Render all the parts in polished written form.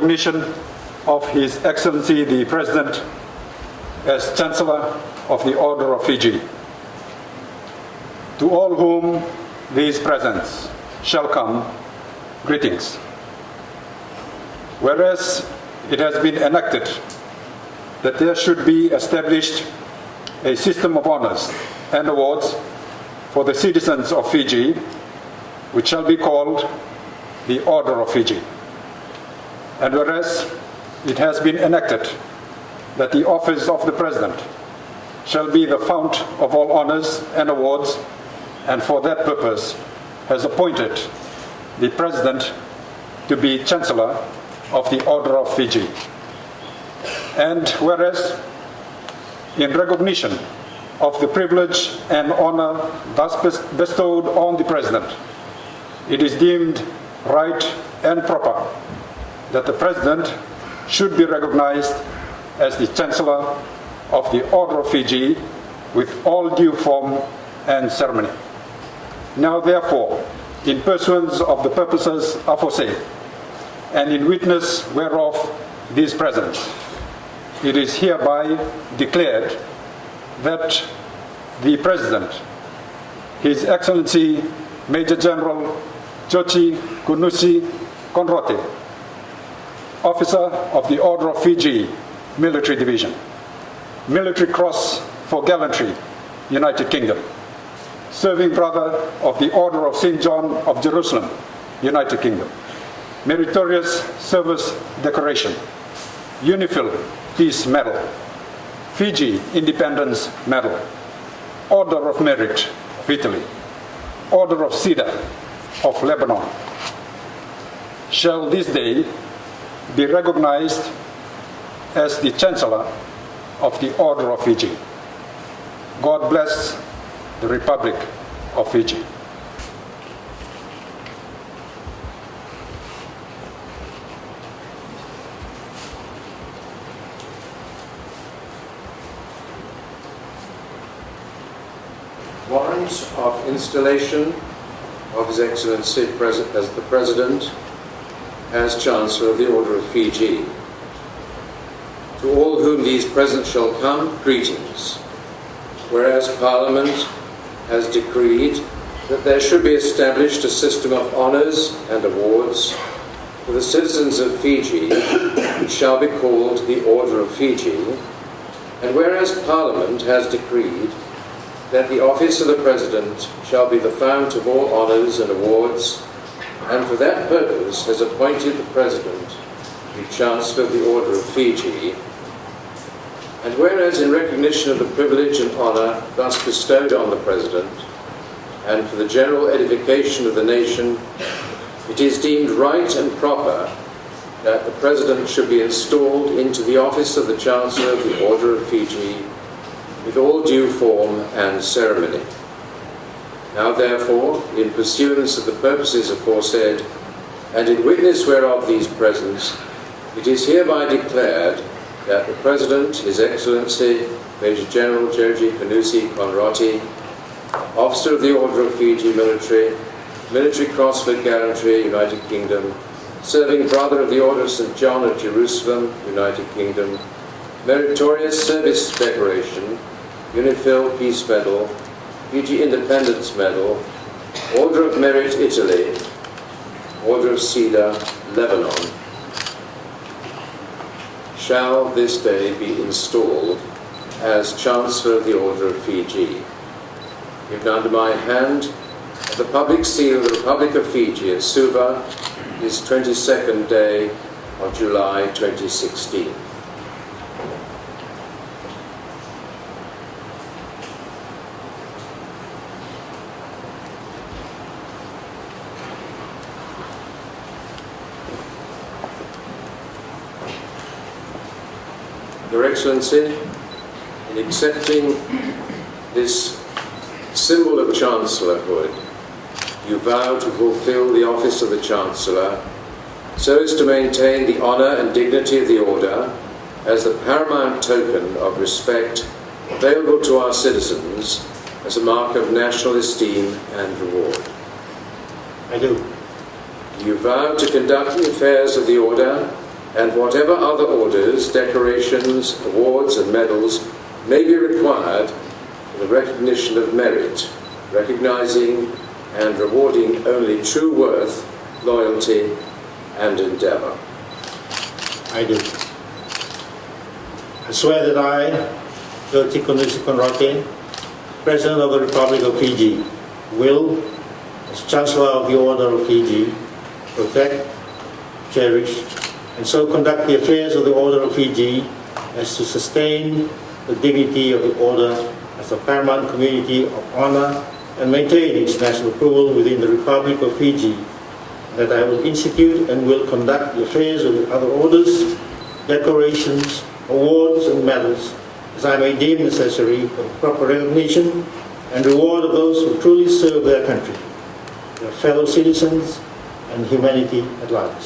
recognition of His Excellency the President as Chancellor of the Order of Fiji. To all whom these presents shall come, greetings. Whereas it has been enacted that there should be established a system of honors and awards for the citizens of Fiji, which shall be called the Order of Fiji. And whereas it has been enacted that the office of the President shall be the fount of all honors and awards, and for that purpose has appointed the President to be Chancellor of the Order of Fiji. And whereas, in recognition of the privilege and honor thus bestowed on the President, it is deemed right and proper that the President should be recognized as the Chancellor of the Order of Fiji with all due form and ceremony. Now therefore, in pursuance of the purposes aforesaid, and in witness whereof these present, it is hereby declared that the President, His Excellency Major General Jioji Konousi Konrote, Officer of the Order of Fiji, Military Division, Military Cross for Gallantry, United Kingdom, Serving Brother of the Order of St. John of Jerusalem, United Kingdom, Meritorious Service Decoration, UNIFIL Peace Medal, Fiji Independence Medal, Order of Merit of Italy, Order of Cedar of Lebanon, shall this day be recognized as the Chancellor of the Order of Fiji. God bless the Republic of Fiji. Warrant of installation of His Excellency as the President as Chancellor of the Order of Fiji. To all whom these presents shall come, greetings. Whereas Parliament has decreed that there should be established a system of honours and awards for the citizens of Fiji, which shall be called the Order of Fiji, and whereas Parliament has decreed that the office of the President shall be the fount of all honours and awards, and for that purpose has appointed the President to be Chancellor of the Order of Fiji, and whereas in recognition of the privilege and honour thus bestowed on the President, and for the general edification of the nation, it is deemed right and proper that the President should be installed into the office of the Chancellor of the Order of Fiji with all due form and ceremony. Now therefore, in pursuance of the purposes aforesaid, and in witness whereof these presents, it is hereby declared that the President, His Excellency Major General Jioji Konousi Konrote, Officer of the Order of Fiji Military Cross for Gallantry, United Kingdom, Serving Brother of the Order of St. John of Jerusalem, United Kingdom, Meritorious Service Decoration, UNIFIL Peace Medal, Fiji Independence Medal, Order of Merit Italy, Order of Cedar, Lebanon, shall this day be installed as Chancellor of the Order of Fiji. Given under my hand the public seal of the Republic of Fiji at Suva, this 22nd day of July 2016. Your Excellency, in accepting this symbol of Chancellorhood, you vow to fulfill the office of the Chancellor so as to maintain the honour and dignity of the Order as the paramount token of respect available to our citizens as a mark of national esteem and reward. I do. You vow to conduct the affairs of the Order and whatever other orders, decorations, awards and medals may be required for the recognition of merit, recognizing and rewarding only true worth, loyalty and endeavor. I do. I swear that I, Jioji Konousi Konrote, President of the Republic of Fiji, will, as Chancellor of the Order of Fiji, protect, cherish, and so conduct the affairs of the Order of Fiji as to sustain the dignity of the Order as a paramount community of honor and maintain its national approval within the Republic of Fiji, that I will institute and will conduct the affairs of the other orders, decorations, awards and medals as I may deem necessary for the proper recognition and reward of those who truly serve their country, their fellow citizens and humanity at large.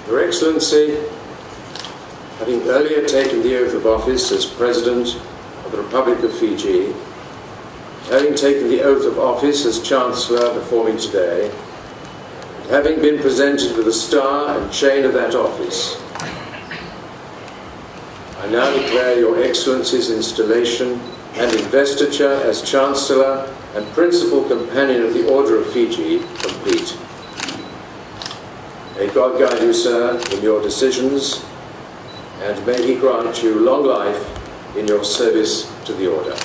Your Excellency, having earlier taken the oath of office as President of the Republic of Fiji, having taken the oath of office as Chancellor before me today, and having been presented with the star and chain of that office, I now declare Your Excellency's installation and investiture as Chancellor and Principal Companion of the Order of Fiji complete. May God guide you, sir, in your decisions, and may He grant you long life in your service to the Order.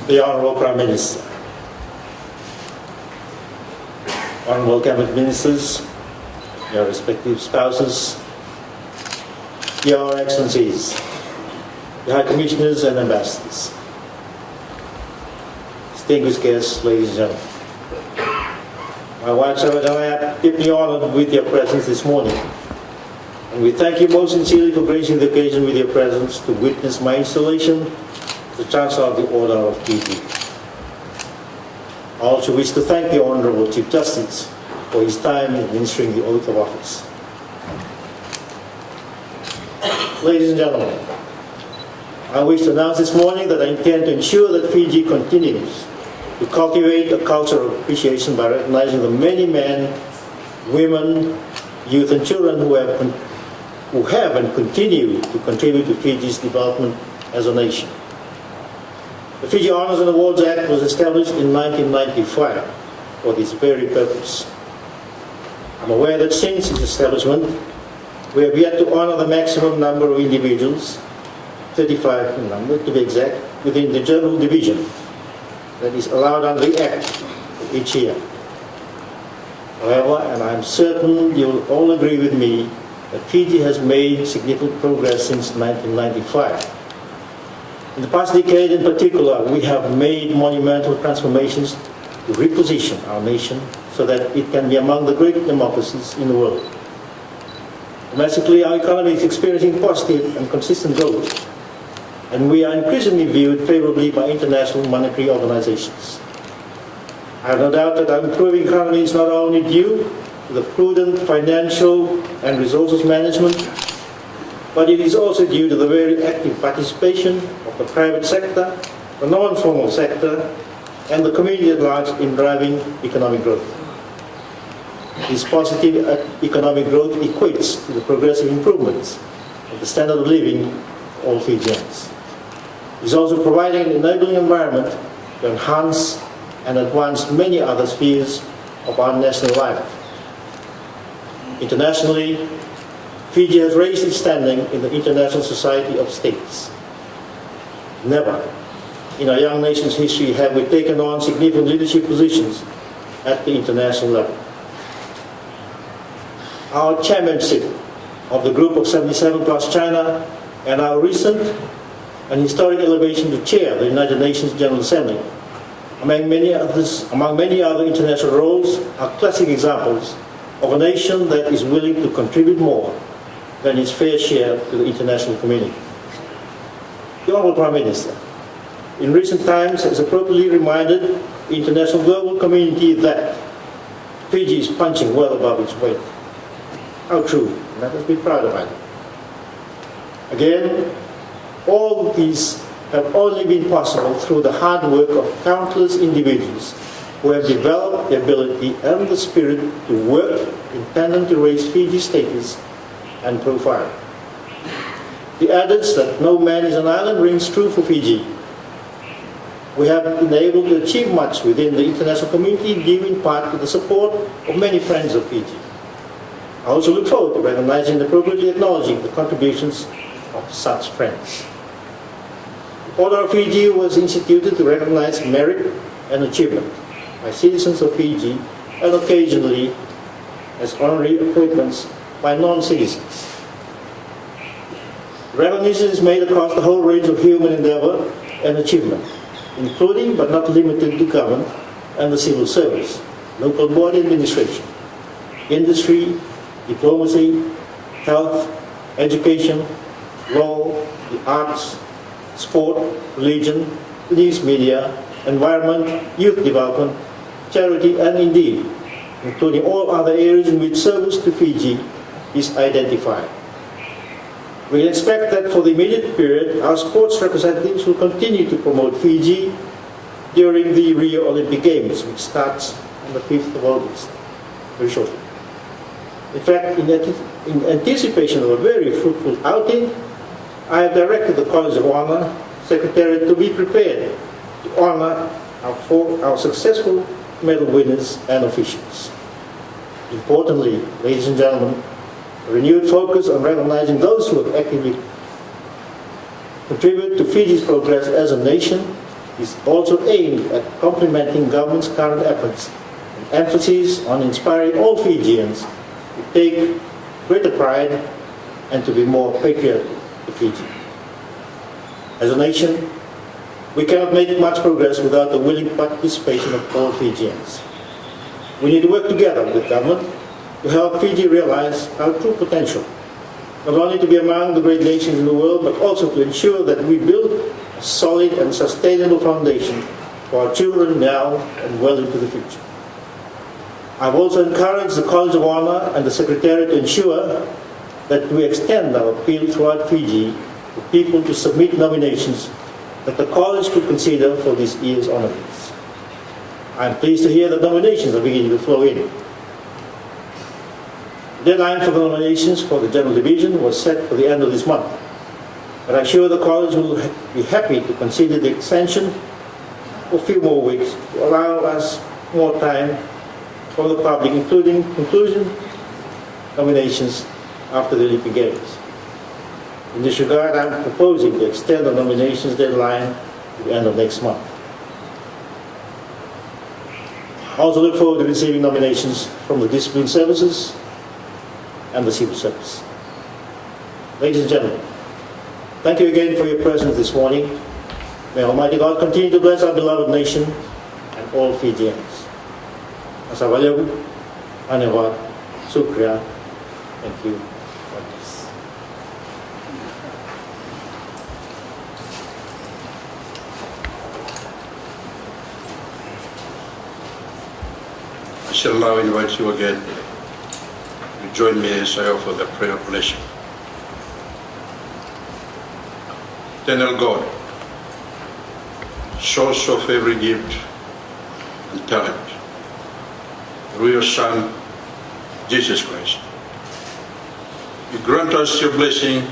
The Honourable Prime Minister, Honourable Cabinet Ministers, your respective spouses, Your Excellencies, the High Commissioners and Ambassadors, distinguished guests, ladies and gentlemen. My wife Sarah and I are deeply honoured with your presence this morning, and we thank you most sincerely for gracing the occasion with your presence to witness my installation the Chancellor of the Order of Fiji. I also wish to thank the Honourable Chief Justice for his time in administering the oath of office. Ladies and gentlemen, I wish to announce this morning that I intend to ensure that Fiji continues to cultivate a culture of appreciation by recognizing the many men, women, youth and children who have and continue to contribute to Fiji's development as a nation. The Fiji Honours and Awards Act was established in 1995 for this very purpose. I'm aware that since its establishment, we have yet to honour the maximum number of individuals, 35 in number to be exact, within the general division that is allowed under the Act each year. However, and I'm certain you will all agree with me, that Fiji has made significant progress since 1995. In the past decade in particular, we have made monumental transformations to reposition our nation so that it can be among the great democracies in the world. Domestically, our economy is experiencing positive and consistent growth, and we are increasingly viewed favorably by international monetary organizations. I have no doubt that our improving economy is not only due to the prudent financial and resources management, but it is also due to the very active participation of the private sector, the non-formal sector, and the community at large in driving economic growth. This positive economic growth equates to the progressive improvements of the standard of living of all Fijians. It is also providing an enabling environment to enhance and advance many other spheres of our national life. Internationally, Fiji has raised its standing in the International Society of States. Never in our young nation's history have we taken on significant leadership positions at the international level. Our chairmanship of the Group of 77 plus China and our recent and historic elevation to chair the United Nations General Assembly, among many other international roles, are classic examples of a nation that is willing to contribute more than its fair share to the international community. The Honourable Prime Minister, in recent times, has appropriately reminded the international global community that Fiji is punching well above its weight. How true, and let us be proud of it. Again, all of these have only been possible through the hard work of countless individuals who have developed the ability and the spirit to work in tandem to raise Fiji's status and profile. The adage that no man is an island rings true for Fiji. We have been able to achieve much within the international community due in part to the support of many friends of Fiji. I also look forward to recognizing and appropriately acknowledging the contributions of such friends. The Order of Fiji was instituted to recognize merit and achievement by citizens of Fiji and occasionally as honorary appointments by non-citizens. Recognition is made across the whole range of human endeavor and achievement, including but not limited to government and the civil service, local body administration, industry, diplomacy, health, education, law, the arts, sport, religion, news media, environment, youth development, charity, and indeed, including all other areas in which service to Fiji is identified. We expect that for the immediate period, our sports representatives will continue to promote Fiji during the Rio Olympic Games, which starts on the 5th of August, very shortly. In fact, in anticipation of a very fruitful outing, I have directed the College of Honor Secretariat to be prepared to honor our successful medal winners and officials. Importantly, ladies and gentlemen, a renewed focus on recognizing those who have actively contributed to Fiji's progress as a nation is also aimed at complementing government's current efforts and emphasis on inspiring all Fijians to take greater pride and to be more patriotic to Fiji. As a nation, we cannot make much progress without the willing participation of all Fijians. We need to work together with government to help Fiji realize our true potential, not only to be among the great nations in the world, but also to ensure that we build a solid and sustainable foundation for our children now and well into the future. I've also encouraged the College of Honor and the Secretariat to ensure that we extend our appeal throughout Fiji to people to submit nominations that the College could consider for this year's honorees. I'm pleased to hear that nominations are beginning to flow in. The deadline for the nominations for the General Division was set for the end of this month, but I'm sure the College will be happy to consider the extension for a few more weeks to allow us more time for the public, including conclusion nominations after the Olympic Games. In this regard, I'm proposing to extend the nominations deadline to the end of next month. I also look forward to receiving nominations from the discipline services and the civil service. Ladies and gentlemen, thank you again for your presence this morning. May Almighty God continue to bless our beloved nation and all Fijians. Asawalyagu, Anewat, Sukriya, thank you. I shall now invite you again to join me as I offer the prayer of blessing. Eternal God, source of every gift and talent, through your Son, Jesus Christ, you grant us your blessing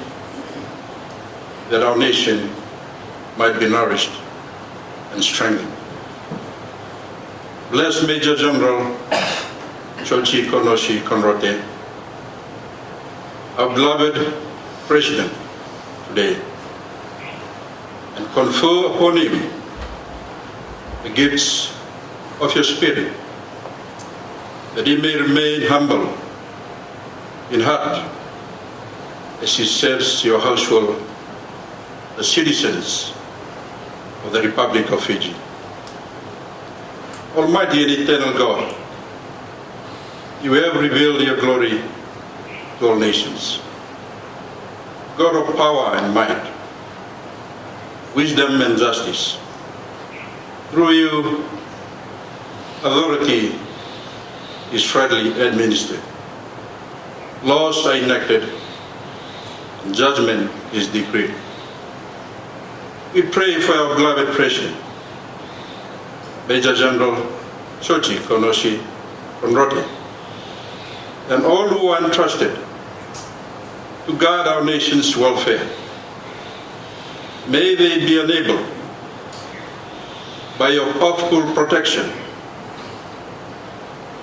that our nation might be nourished and strengthened. Bless Major General Jioji Konousi Konrote, our beloved President today, and confer upon him the gifts of your spirit, that he may remain humble in heart as he serves your household, the citizens of the Republic of Fiji. Almighty and eternal God, you have revealed your glory to all nations. God of power and might, wisdom and justice. Through you, authority is rightly administered. Laws are enacted, and judgment is decreed. We pray for our beloved President, Major General Jioji Konousi Konrote, and all who are entrusted to guard our nation's welfare. May they be enabled by your powerful protection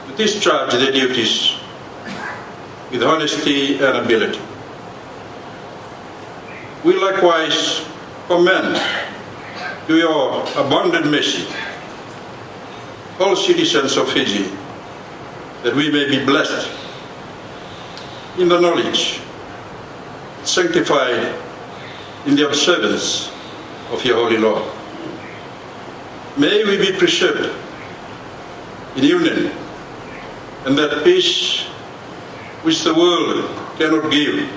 to discharge their duties with honesty and ability. We likewise commend to your abundant mercy all citizens of Fiji, that we may be blessed in the knowledge, sanctified in the observance of your holy law. May we be preserved in union and that peace which the world cannot give.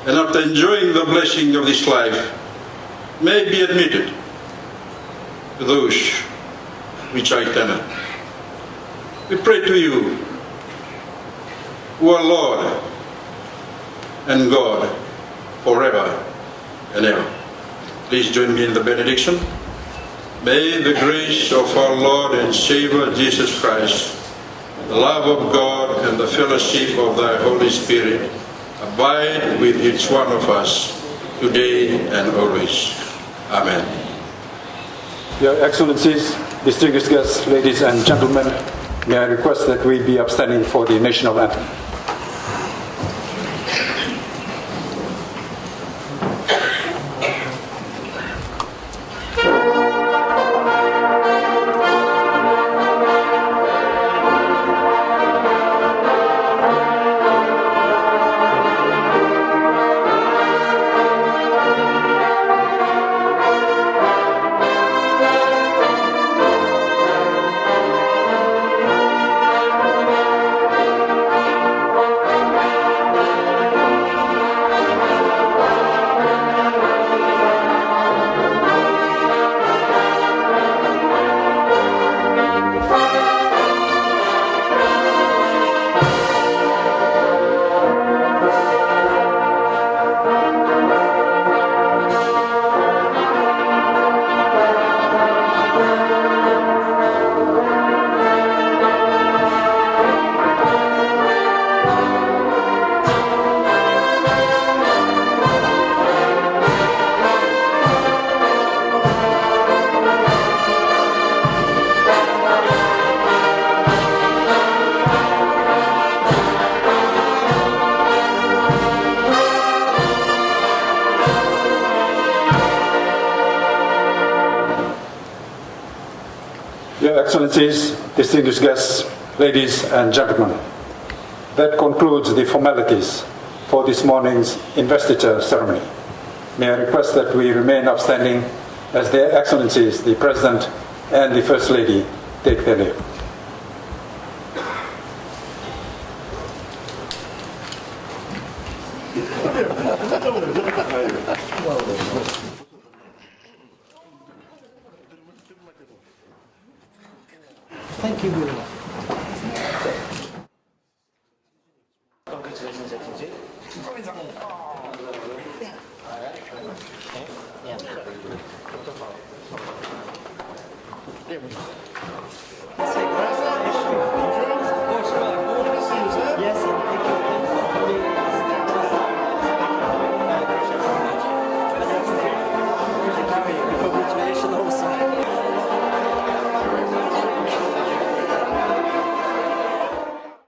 And after enjoying the blessing of this life, may be admitted to those which are eternal. We pray to you, who are Lord and God forever and ever. Please join me in the benediction. May the grace of our Lord and Savior Jesus Christ, the love of God and the fellowship of thy Holy Spirit abide with each one of us today and always. Amen. Your Excellencies, distinguished guests, ladies and gentlemen, may I request that we be upstanding for the national anthem. Your Excellencies, distinguished guests, ladies and gentlemen, that concludes the formalities for this morning's investiture ceremony. May I request that we remain upstanding as Their Excellencies, the President and the First Lady, take their leave. Thank you very much. Congratulations.